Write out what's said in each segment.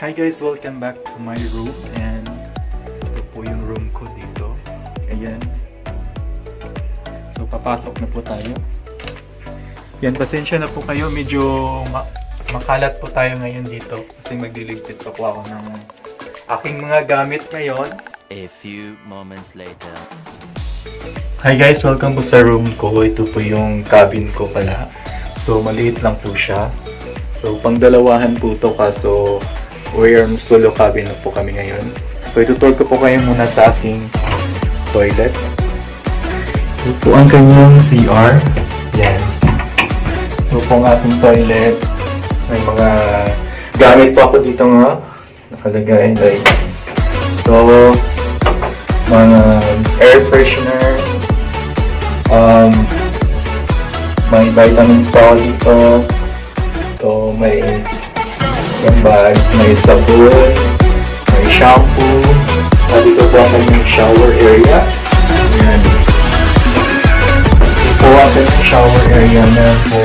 Hi guys, welcome back to my room, and ito po yung room ko dito. Ayan. So papasok na po tayo. Yan, pasensya na po kayo, medyo makalat po tayo ngayon dito kasi magliligpit pa po ako ng aking mga gamit ngayon. A few moments later. Hi guys, welcome po sa room ko. Ito po yung cabin ko pala. So maliit lang po siya. So pangdalawahan po ito, kaso we're on solo cabin na po kami ngayon. So itutur ko po kayo muna sa aking toilet. Ito po ang kanyang CR. Yan. Ito po ang aking toilet. May mga gamit po ako dito nga. Nakalagay like ito, mga air freshener. May vitamins pa ako dito. Ito, may bags, may sabon, may shampoo. Dito po ang kanyang shower area. Ayan. Ito po ang kanyang shower area na po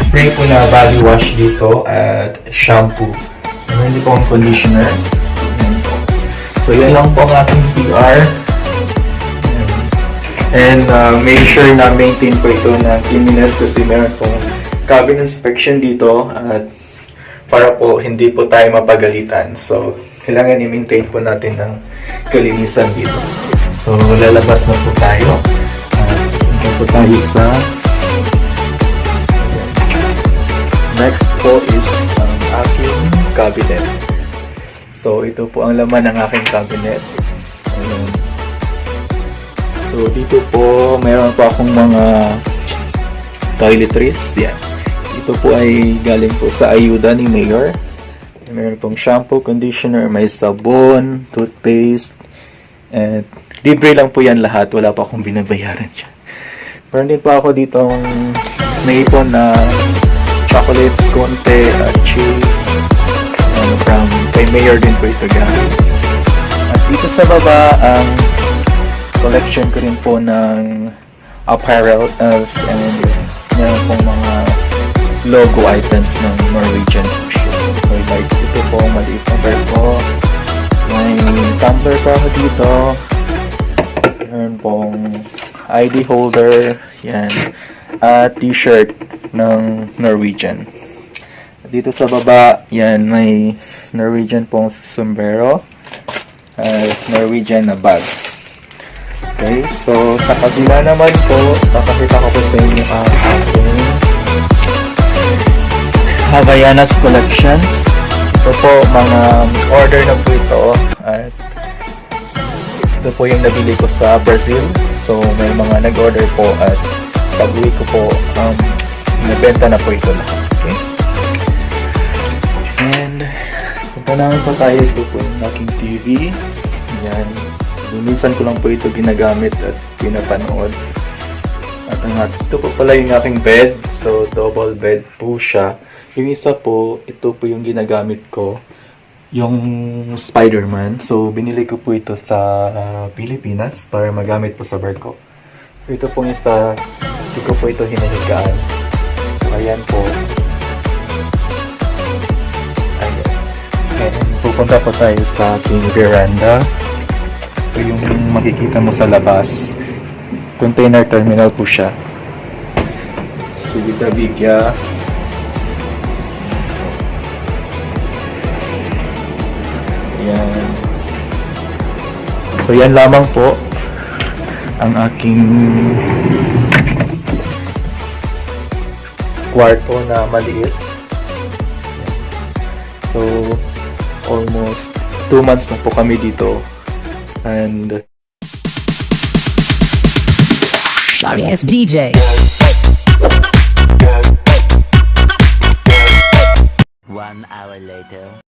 spray po na body wash dito at shampoo. Hindi po ang conditioner. Ayan po. So yan lang po ang ating CR. And make sure na maintain po ito ng cleanliness kasi meron pong cabin inspection dito at para po hindi po tayo mapagalitan. So, kailangan i-maintain po natin ng kalinisan dito. So, lalabas na po tayo. Ito po tayo sa next po is ang aking cabinet. So, ito po ang laman ng aking cabinet. So, dito po, mayroon po akong mga toiletries. Yan. Ito po ay galing po sa ayuda ni Mayor. Mayroon pong shampoo, conditioner, may sabon, toothpaste, and libre lang po yan lahat. Wala pa akong binabayaran dyan. Meron din po ako dito naipon na chocolates, konte, cheese. From kay Mayor din po ito gamit. At dito sa baba, ang collection ko rin po ng apparel and meron pong mga logo items ng Norwegian ship. So like ito po, maliit na bear ko. May tumbler pa ako dito. Meron pong ID holder. Yan. At t-shirt ng Norwegian. Dito sa baba, yan, may Norwegian pong sombrero. Norwegian na bag. Okay, so sa kabila naman po, papakita ko po sa inyo ang aking Havaianas collections. Ito po, mga order na po ito. At ito po yung nabili ko sa Brazil. So may mga nag-order po at pag-uwi ko po, nabenta na po ito lahat. Okay? And punta naman po tayo. Ito po yung aking TV. Yan. Minsan ko lang po ito ginagamit at pinapanood. At ito po pala yung aking bed. So, double bed po siya. Yung isa po, ito po yung ginagamit ko. Yung Spider-Man. So, binili ko po ito sa Pilipinas para magamit po sa barko. So, ito pong isa, hindi ko po ito hinahigaan. So, ayan po. Ayan. And pupunta po tayo sa ating veranda. Ito yung makikita mo sa labas. Container terminal po siya. Subita Bigya. Yan. So yan lamang po ang aking kwarto na maliit. So almost 2 months na po kami dito. And sorry, it's DJ. 1 hour later.